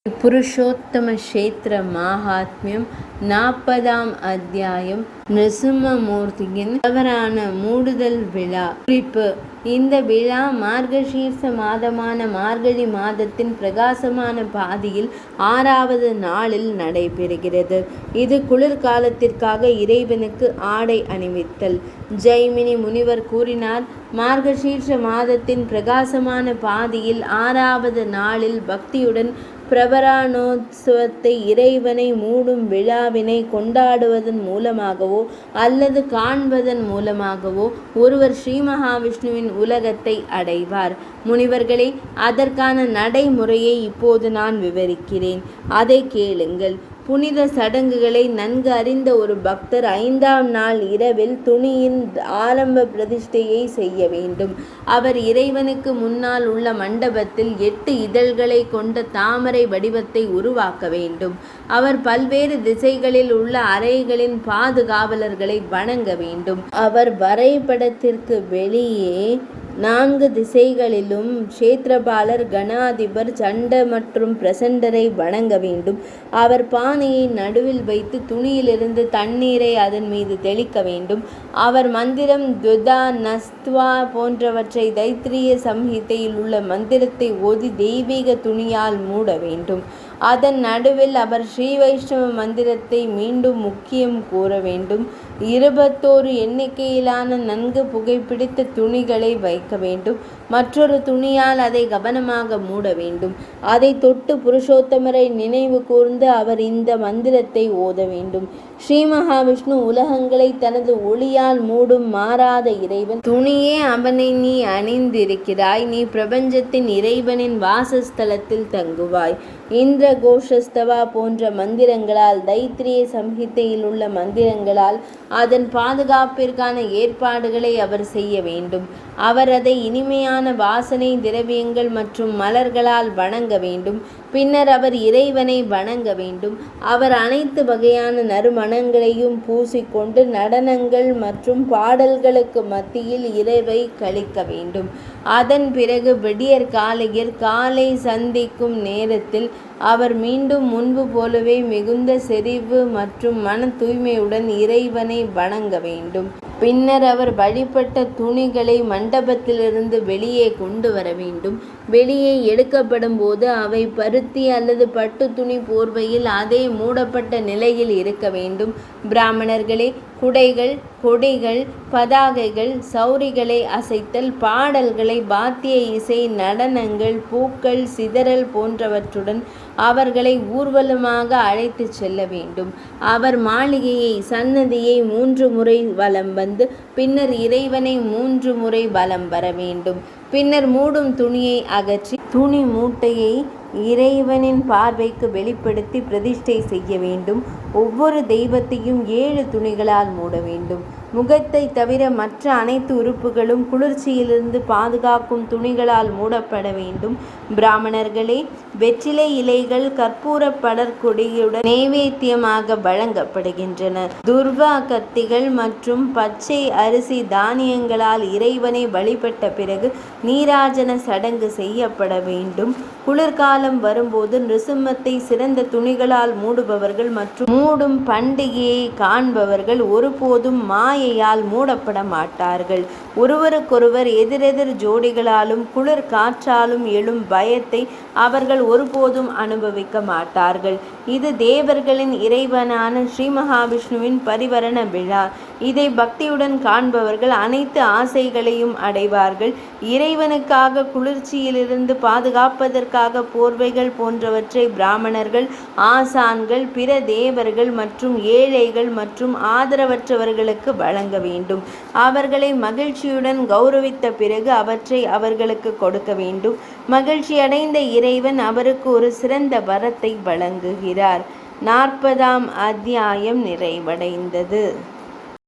புருஷோத்தம க்ஷேத்திர மாஹாத்மியம் 40ஆம் அத்தியாயம். நிருசிம்மமூர்த்தியின் தவறான மூடுதல் விழா. குறிப்பு: இந்த விழா மார்கசீர்ஷ மாதமான மார்கழி மாதத்தின் பிரகாசமான பாதியில் 6வது நாளில் நடைபெறுகிறது. இது குளிர்காலத்திற்காக இறைவனுக்கு ஆடை அணிவித்தல். ஜைமினி முனிவர் கூறினார்: மார்கசீர்ஷ மாதத்தின் பிரகாசமான பாதியில் 6வது நாளில் பக்தியுடன் பிரபராணோத்சவத்தை இறைவனை மூடும் விழாவினை கொண்டாடுவதன் மூலமாகவோ அல்லது காண்பதன் மூலமாகவோ ஒருவர் ஸ்ரீ மகாவிஷ்ணுவின் உலகத்தை அடைவார். முனிவர்களே, அதற்கான நடைமுறையை இப்போது நான் விவரிக்கிறேன். அதை கேளுங்கள். புனித சடங்குகளை நன்கு அறிந்த ஒரு பக்தர் 5ஆம் நாள் இரவில் துணியின் ஆரம்ப பிரதிஷ்டையை செய்ய வேண்டும். அவர் இறைவனுக்கு முன்னால் உள்ள மண்டபத்தில் 8 இதழ்களை கொண்ட தாமரை வடிவத்தை உருவாக்க வேண்டும். அவர் பல்வேறு திசைகளில் உள்ள அறைகளின் பாதுகாவலர்களை வணங்க வேண்டும். அவர் வரைபடத்திற்கு வெளியே 4 திசைகளிலும் க்ஷேத்திரபாலர், கணாதிபர், சண்ட மற்றும் பிரசண்டரை வணங்க வேண்டும். அவர் பானையை நடுவில் வைத்து துணியிலிருந்து தண்ணீரை அதன் மீது தெளிக்க வேண்டும். அவர் மந்திரம் துதா நஸ்த்வா போன்றவற்றை தைத்திரிய சம்ஹிதையில் உள்ள மந்திரத்தை ஓதி தெய்வீக துணியால் மூட வேண்டும். அதன் நடுவில் அவர் ஸ்ரீ வைஷ்ணவ மந்திரத்தை மீண்டும் முக்கியம் கூற வேண்டும். 21 எண்ணிக்கையிலான நன்கு புகைப்பிடித்த துணிகளை வைக்க வேண்டும். மற்றொரு துணியால் அதை கவனமாக மூட வேண்டும். அதை தொட்டு புருஷோத்தமரை நினைவு கூர்ந்து அவர் இந்த மந்திரத்தை ஓத வேண்டும். ஸ்ரீ மகாவிஷ்ணு உலகங்களை தனது ஒளியால் மூடும் மாறாத இறைவன். துணியே அவனை நீ அணிந்திருக்கிறாய். நீ பிரபஞ்சத்தின் இறைவனின் வாசஸ்தலத்தில் தங்குவாய். இந்திர கோஷஸ்தவா போன்ற மந்திரங்களால், தைத்திரிய சம்ஹிதையில் உள்ள மந்திரங்களால் அதன் பாதுகாப்பிற்கான ஏற்பாடுகளை அவர் செய்ய வேண்டும். அவர் அதை இனிமையான வாசனை திரவியங்கள் மற்றும் மலர்களால் வணங்க வேண்டும். பின்னர் அவர் இறைவனை வணங்க வேண்டும். அவர் அனைத்து வகையான நறுமணங்களையும் பூசிக்கொண்டு நடனங்கள் மற்றும் பாடல்களுக்கு மத்தியில் இரவை கழிக்க வேண்டும். அதன் பிறகு விடியற் காலையில் காலை சந்திக்கும் நேரத்தில் அவர் மீண்டும் முன்பு போலவே மிகுந்த செறிவு மற்றும் மன தூய்மையுடன் இறைவனை வணங்க வேண்டும். பின்னர் அவர் வழிபட்ட துணிகளை மண்டபத்திலிருந்து வெளியே கொண்டு வர வேண்டும். வெளியே எடுக்கப்படும் போது அவை பருத்தி அல்லது பட்டு துணி போர்வையில் அதே மூடப்பட்ட நிலையில் இருக்க வேண்டும். பிராமணர்களே, குடைகள், கொடிகள், பதாகைகள், சௌரிகளை அசைத்தல், பாடல்களை, வாத்திய இசை, நடனங்கள், பூக்கள் சிதறல் போன்றவற்றுடன் அவர்களை ஊர்வலமாக அழைத்து செல்ல வேண்டும். அவர் மாளிகையை, சன்னதியை 3 முறை வலம் வந்து பின்னர் இறைவனை 3 முறை வலம் வர வேண்டும். பின்னர் மூடும் துணியை அகற்றி துணி மூட்டையை இறைவனின் பார்வைக்கு வெளிப்படுத்தி பிரதிஷ்டை செய்ய வேண்டும். ஒவ்வொரு தெய்வத்தையும் 7 துணிகளால் மூட வேண்டும். முகத்தை தவிர மற்ற அனைத்து உறுப்புகளும் குளிர்ச்சியிலிருந்து பாதுகாக்கும் துணிகளால் மூடப்பட வேண்டும். பிராமணர்களே, வெற்றிலை இலைகள் கற்பூர படற்கொடியுடன் நைவேத்தியமாக வழங்கப்படுகின்றன. துர்வா கத்திகள் மற்றும் பச்சை அரிசி தானியங்களால் இறைவனை வழிபட்ட பிறகு நீராஜன சடங்கு செய்யப்பட வேண்டும். குளிர்காலம் வரும்போது நிருசிம்மத்தை சிறந்த துணிகளால் மூடுபவர்கள் மற்றும் மூடும் பண்டிகையை காண்பவர்கள் ஒருபோதும் மாயையால் மூடப்பட மாட்டார்கள். ஒருவருக்கொருவர் எதிரெதிர் ஜோடிகளாலும் குளிர் காற்றாலும் எழும் பயத்தை அவர்கள் ஒருபோதும் அனுபவிக்க மாட்டார்கள். இது தேவர்களின் இறைவனான ஸ்ரீ மகாவிஷ்ணுவின் பரிவரண விழா. இதை பக்தியுடன் காண்பவர்கள் அனைத்து ஆசைகளையும் அடைவார்கள். இறைவனுக்காக குளிர்ச்சியிலிருந்து பாதுகாப்பதற்காக போர்வைகள் போன்றவற்றை பிராமணர்கள், ஆசான்கள், பிற தேவர்கள் மற்றும் ஏழைகள் மற்றும் ஆதரவற்றவர்களுக்கு வழங்க வேண்டும். அவர்களை மகிழ்ச்சியுடன் கௌரவித்த பிறகு அவற்றை அவர்களுக்கு கொடுக்க வேண்டும். மகிழ்ச்சி அடைந்த இறைவன் அவருக்கு ஒரு சிறந்த வரத்தை வழங்குகிறார். 40ஆம் அத்தியாயம் நிறைவடைந்தது.